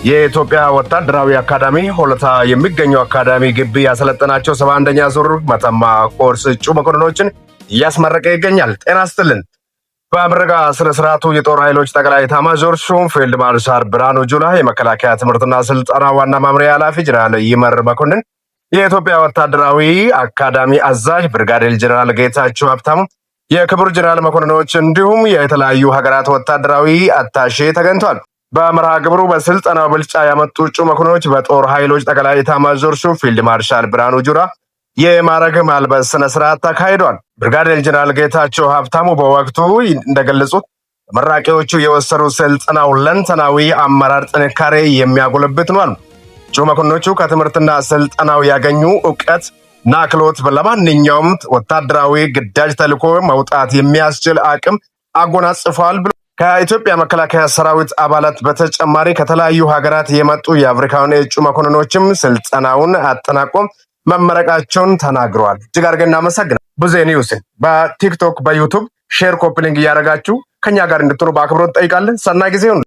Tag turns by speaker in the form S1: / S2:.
S1: የኢትዮጵያ ወታደራዊ አካዳሚ ሆለታ የሚገኘው አካዳሚ ግቢ ያሰለጠናቸው 71ኛ ዙር መተማ ኮርስ እጩ መኮንኖችን እያስመረቀ ይገኛል። ጤና ይስጥልን። በምረቃ ስነ ስርዓቱ የጦር ኃይሎች ጠቅላይ ኤታማዦር ሹም ፊልድ ማርሻል ብርሃኑ ጁላ፣ የመከላከያ ትምህርትና ስልጠና ዋና መምሪያ ኃላፊ ጀነራል ይመር መኮንን፣ የኢትዮጵያ ወታደራዊ አካዳሚ አዛዥ ብርጋዴር ጀነራል ጌታቸው ሀብታሙ፣ የክቡር ጀነራል መኮንኖች እንዲሁም የተለያዩ ሀገራት ወታደራዊ አታሼ ተገኝቷል። በመርሃ ግብሩ በስልጠናው ብልጫ ያመጡ እጩ መኮንኖች በጦር ኃይሎች ጠቅላይ ኤታማዦር ሹም ፊልድ ማርሻል ብርሃኑ ጁላ የማዕረግ ማልበስ ስነ ስርዓት ተካሂዷል። ብርጋዴር ጀነራል ጌታቸው ሀብታሙ በወቅቱ እንደገለጹት ተመራቂዎቹ የወሰዱት ስልጠናው ለንተናዊ አመራር ጥንካሬ የሚያጎለብት ነው። እጩ መኮንኖቹ ከትምህርትና ስልጠናው ያገኙ እውቀት እና ክህሎት ለማንኛውም ወታደራዊ ግዳጅ ተልዕኮ መውጣት የሚያስችል አቅም አጎናጽፏል ብሎ ከኢትዮጵያ መከላከያ ሰራዊት አባላት በተጨማሪ ከተለያዩ ሀገራት የመጡ የአፍሪካውያን እጩ መኮንኖችም ስልጠናውን አጠናቆ መመረቃቸውን ተናግረዋል። እጅግ አድርገን እናመሰግናለን። ቡዜ ኒውስን በቲክቶክ በዩቱብ ሼር ኮፕሊንግ እያደረጋችሁ ከኛ ጋር እንድትሆኑ በአክብሮት ጠይቃለን። ሰናይ ጊዜ ይሁን።